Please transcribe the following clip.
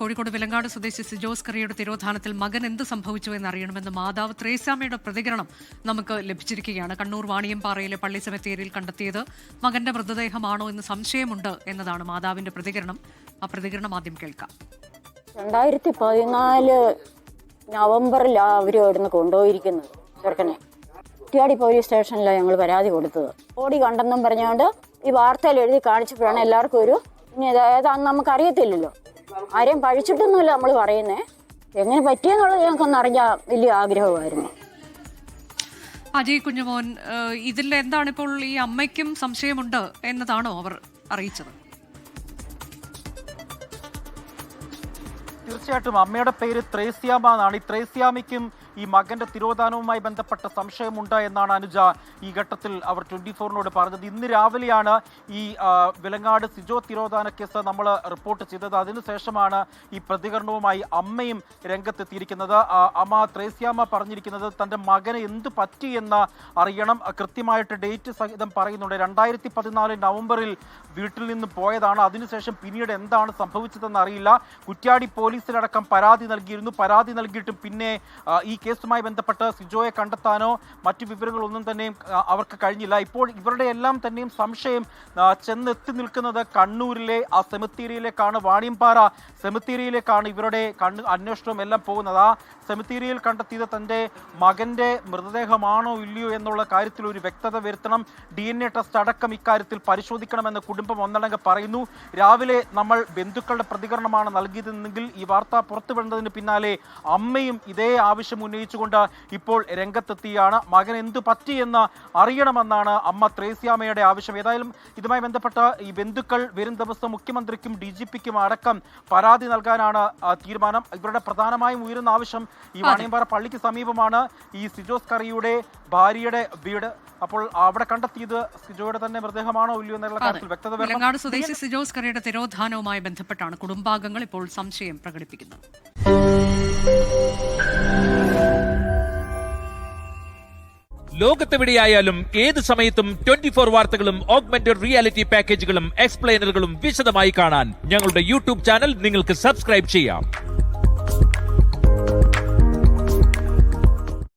കോഴിക്കോട് വിലങ്ങാട് സ്വദേശി സിജോസ് കറിയുടെ തിരോധാനത്തിൽ മകൻ എന്ത് സംഭവിച്ചു എന്നറിയണമെന്ന് മാതാവ് ത്രേസ്യാമ്മയുടെ പ്രതികരണം നമുക്ക് ലഭിച്ചിരിക്കുകയാണ്. കണ്ണൂർ വാണിയംപാറയിലെ പള്ളി സെമിത്തേരിയിൽ കണ്ടെത്തിയത് മകന്റെ മൃതദേഹമാണോ എന്ന് സംശയമുണ്ട് എന്നതാണ് മാതാവിന്റെ പ്രതികരണം. ആ പ്രതികരണം ആദ്യം കേൾക്കാം. 2014 നവംബറിലാണ് അവർ ഇവിടുന്ന് കൊണ്ടുപോയിരിക്കുന്നത് ചെറുക്കനെ. കുറ്റ്യാടി പോലീസ് സ്റ്റേഷനിലാണ് ഞങ്ങൾ പരാതി കൊടുത്തത്. ബോഡി കണ്ടെന്നും പറഞ്ഞുകൊണ്ട് ഈ വാർത്തയിൽ എഴുതി കാണിച്ചപ്പോഴാണ് എല്ലാവർക്കും ഒരു ഇനി ഏതാണെന്ന് നമുക്കറിയത്തില്ലല്ലോ, ആരെയും പഴിച്ചിട്ടൊന്നുമില്ല നമ്മൾ പറയുന്നേ. എങ്ങനെ പറ്റിയെന്നുള്ളത് ഞങ്ങൾക്കൊന്ന് അറിയാൻ വലിയ ആഗ്രഹമായിരുന്നു. അജയ് കുഞ്ഞുമോൻ, ഇതിൽ എന്താണ് ഇപ്പോൾ ഈ അമ്മയ്ക്കും സംശയമുണ്ട് എന്നതാണോ അവർ അറിയിച്ചത്? തീർച്ചയായിട്ടും അമ്മയുടെ പേര് ത്രേസ്യാമ്മ എന്നാണ്. ഈ ത്രേസ്യാമ്മയ്ക്കും ഈ മകന്റെ തിരോധാനവുമായി ബന്ധപ്പെട്ട സംശയമുണ്ട് എന്നാണ് അനുജ ഈ ഘട്ടത്തിൽ അവർ 24-നോട് പറഞ്ഞത്. ഇന്ന് രാവിലെയാണ് ഈ വിലങ്ങാട് സിജോ തിരോധാന കേസ് നമ്മൾ റിപ്പോർട്ട് ചെയ്തത്. അതിനുശേഷമാണ് ഈ പ്രതികരണവുമായി അമ്മയും രംഗത്തെത്തിയിരിക്കുന്നത്. അമ്മ ത്രേസ്യാമ്മ പറഞ്ഞിരിക്കുന്നത് തൻ്റെ മകന് എന്ത് പറ്റി എന്ന് അറിയണം. കൃത്യമായിട്ട് ഡേറ്റ് സഹിതം പറയുന്നുണ്ട്. 2014 നവംബറിൽ വീട്ടിൽ നിന്ന് പോയതാണ്. അതിനുശേഷം പിന്നീട് എന്താണ് സംഭവിച്ചതെന്ന് അറിയില്ല. കുറ്റ്യാടി പോലീസിലടക്കം പരാതി നൽകിയിരുന്നു. പരാതി നൽകിയിട്ടും പിന്നെ ഈ കേസുമായി ബന്ധപ്പെട്ട് സിജോയെ കണ്ടെത്താനോ മറ്റു വിവരങ്ങളൊന്നും തന്നെയും അവർക്ക് കഴിഞ്ഞില്ല. ഇപ്പോൾ ഇവരുടെ എല്ലാം തന്നെയും സംശയം ചെന്നെത്തി നിൽക്കുന്നത് കണ്ണൂരിലെ ആ സെമിത്തേരിയിലേക്കാണ്. വാണിയംപാറ സെമിത്തേരിയിലേക്കാണ് ഇവരുടെ അന്വേഷണവും എല്ലാം പോകുന്നത്. ആ സെമിത്തേരിയിൽ കണ്ടെത്തിയത് തൻ്റെ മകൻ്റെ മൃതദേഹമാണോ ഇല്ലയോ എന്നുള്ള കാര്യത്തിൽ ഒരു വ്യക്തത വരുത്തണം. DNA ടെസ്റ്റ് അടക്കം ഇക്കാര്യത്തിൽ പരിശോധിക്കണമെന്ന് കുടുംബം ഒന്നടങ്ക പറയുന്നു. രാവിലെ നമ്മൾ ബന്ധുക്കളുടെ പ്രതികരണമാണ് നൽകിയതെങ്കിൽ ഈ വാർത്ത പുറത്തുവിടുന്നതിന് പിന്നാലെ അമ്മയും ഇതേ ആവശ്യം ഉന്നയിച്ചുകൊണ്ട് ഇപ്പോൾ രംഗത്തെത്തിയാണ്. മകൻ എന്തു പറ്റിയെന്ന് അറിയണമെന്നാണ് അമ്മ ത്രേസ്യാമ്മയുടെ ആവശ്യം. ഏതായാലും ഇതുമായി ബന്ധപ്പെട്ട ഈ ബന്ധുക്കൾ വരും ദിവസം മുഖ്യമന്ത്രിക്കും DGPക്കും അടക്കം പരാതി നൽകാനാണ് തീരുമാനം. ഇവരുടെ പ്രധാനമായും ഉയരുന്ന ആവശ്യം ഈ വാണിയംപാറ പള്ളിക്ക് സമീപമാണ് ഈ സിജോസ് കറിയുടെ ഭാര്യയുടെ വീട്. അപ്പോൾ അവിടെ കണ്ടെത്തിയത് സിജോയുടെ തന്നെ മൃതദേഹമാണോ ഇല്ലയോ എന്നുള്ള കാര്യത്തിൽ വ്യക്തത വേണം. വിലങ്ങാട് സ്വദേശി സിജോസ് കറിയുടെ തിരോധാനവുമായി ബന്ധപ്പെട്ടാണ് കുടുംബാംഗങ്ങൾ ഇപ്പോൾ സംശയം പ്രകടിപ്പിക്കുന്നത്. ലോകത്തെവിടെയായാലും ഏത് സമയത്തും 24 വാർത്തകളും ഓഗ്മെന്റഡ് റിയാലിറ്റി പാക്കേജുകളും എക്സ്പ്ലെയിനറുകളും വിശദമായി കാണാൻ ഞങ്ങളുടെ YouTube ചാനൽ നിങ്ങൾക്ക് സബ്സ്ക്രൈബ് ചെയ്യാം.